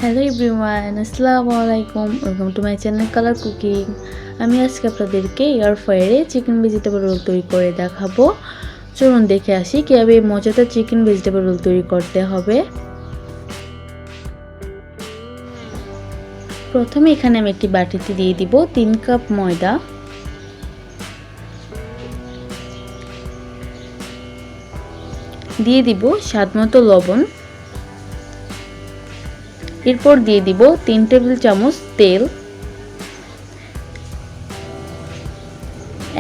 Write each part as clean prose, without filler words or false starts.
Hello everyone, আসসালামু আলাইকুম। Welcome to my channel colour cooking. আমি আজকে আপনাদেরকে এয়ার ফ্রায়ারে চিকেন ভেজিটেবল রোল তৈরি করে দেখাবো। চলুন দেখে আসি কীভাবে মজাদার চিকেন ভেজিটেবল রোল তৈরি করতে হবে। প্রথমে এখানে আমি একটি বাটিতে দিয়ে দিব 3 কাপ ময়দা, দিয়ে দিব স্বাদমতো লবণ, এরপর দিয়ে দিব 3 টেবিল চামচ তেল।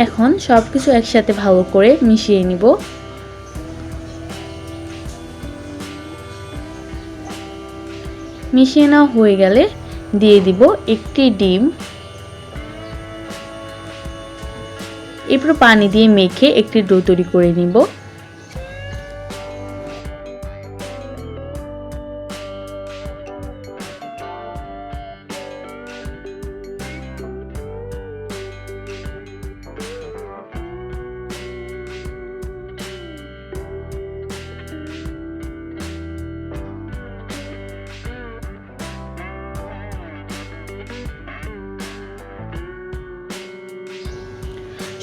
এখন সবকিছু একসাথে ভালো করে মিশিয়ে নিব। মিশিয়ে নেওয়া হয়ে গেলে দিয়ে দিব একটি ডিম। এরপর পানি দিয়ে মেখে একটি ডো তৈরি করে নিব।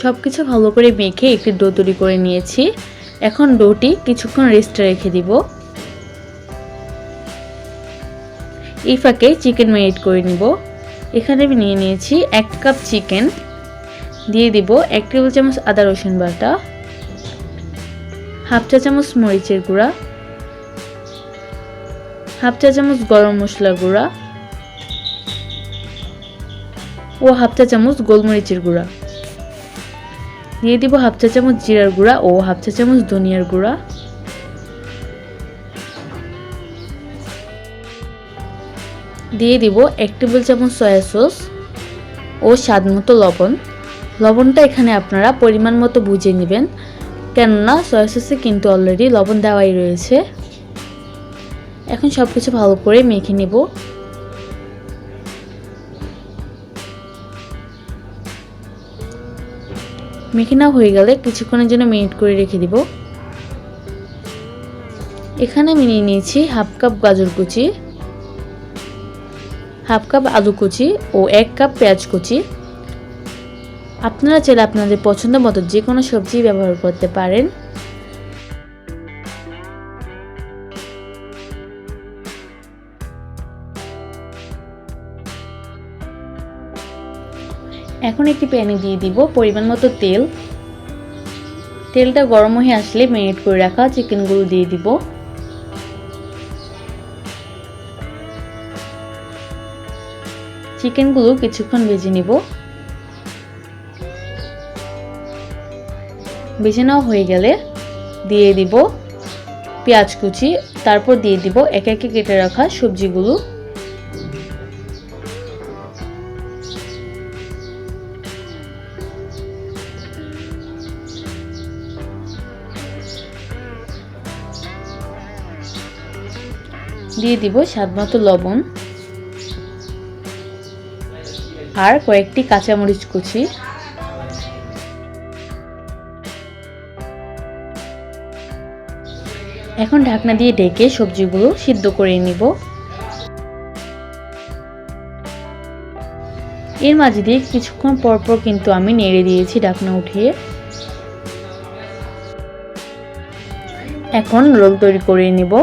সবকিছু ভালো করে মেখে একটি ডো তৈরি করে নিয়েছি। এখন ডোটি কিছুক্ষণ রেস্টে রেখে দিব। এই ফাঁকে চিকেন ম্যারিনেট করে নিব। এখানে আমি নিয়ে নিয়েছি 1 কাপ চিকেন, দিয়ে দিব 1 টেবিল চামচ আদা রসুন বাটা, হাফ চা চামচ মরিচের গুঁড়া, হাফ চা চামচ গরম মশলা গুঁড়া ও হাফ চা চামচ গোলমরিচের গুঁড়া, দিয়ে দিব হাফ চা চামচ জিরার গুঁড়া ও হাফ চা চামচ ধনিয়ার গুঁড়া, দিয়ে দিব 1 টেবিল চামচ সয়া সস ও স্বাদমতো লবণ। লবণটা এখানে আপনারা পরিমাণ মতো বুঝে নেবেন, কেননা সয়া সসে কিন্তু অলরেডি লবণ দেওয়াই রয়েছে। এখন সবকিছু ভালো করে মেখে নেব। মেখে নেওয়া হয়ে গেলে কিছুক্ষণের জন্য ম্যারিনেট করে রেখে দিব। এখানে আমি নিয়ে নিয়েছি হাফ কাপ গাজর কুচি, হাফ কাপ আলু কুচি ও 1 কাপ পেঁয়াজ কুচি। আপনারা চাইলে আপনাদের পছন্দ মতো যে কোনো সবজি ব্যবহার করতে পারেন। এখন একটি প্যানে দিয়ে দিব পরিমাণ মতো তেল। তেলটা গরম হয়ে আসলে ম্যারিনেট করে রাখা চিকেনগুলো দিয়ে দিব। চিকেনগুলো কিছুক্ষণ ভেজে নিব। ভেজে নেওয়া হয়ে গেলে দিয়ে দিব পেঁয়াজ কুচি, তারপর দিয়ে দিব একে একে কেটে রাখা সবজিগুলো। দিয়ে দিব স্বাদমতো লবণ আর কয়েকটি কাঁচামরিচ কুচি। এখন ঢাকনা দিয়ে ঢেকে সবজিগুলো সিদ্ধ করে নিব। এর মাঝে দিয়ে কিছুক্ষণ পরপর কিন্তু আমি নেড়ে দিয়েছি ঢাকনা উঠিয়ে। এখন রোল তৈরি করে নিব।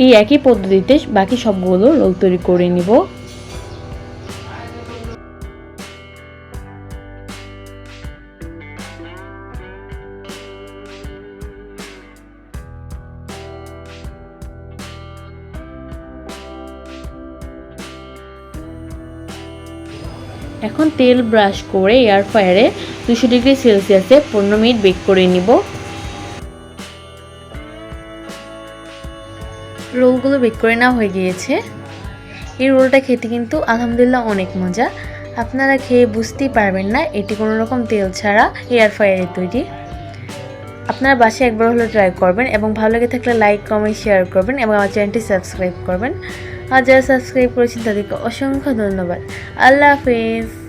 এই একই পদ্ধতিতে বাকি সবগুলো রোল তৈরি করে নিব। এখন তেল ব্রাশ করে এয়ার ফ্রায়ারে 200 ডিগ্রি সেলসিয়াসে 15 মিনিট বেক করে নিব। রোলগুলো বেক করে নেওয়া হয়ে গিয়েছে। এই রোলটা খেতে কিন্তু আলহামদুলিল্লাহ অনেক মজা। আপনারা খেয়ে বুঝতেই পারবেন না এটি কোনো রকম তেল ছাড়া এয়ার ফ্রায়ারে তৈরি। আপনারা বাসায় একবার হলো ট্রাই করবেন এবং ভালো লেগে থাকলে লাইক কমেন্ট শেয়ার করবেন এবং আমার চ্যানেলটি সাবস্ক্রাইব করবেন। আর যারা সাবস্ক্রাইব করেছেন তাদেরকে অসংখ্য ধন্যবাদ। আল্লাহ হাফেজ।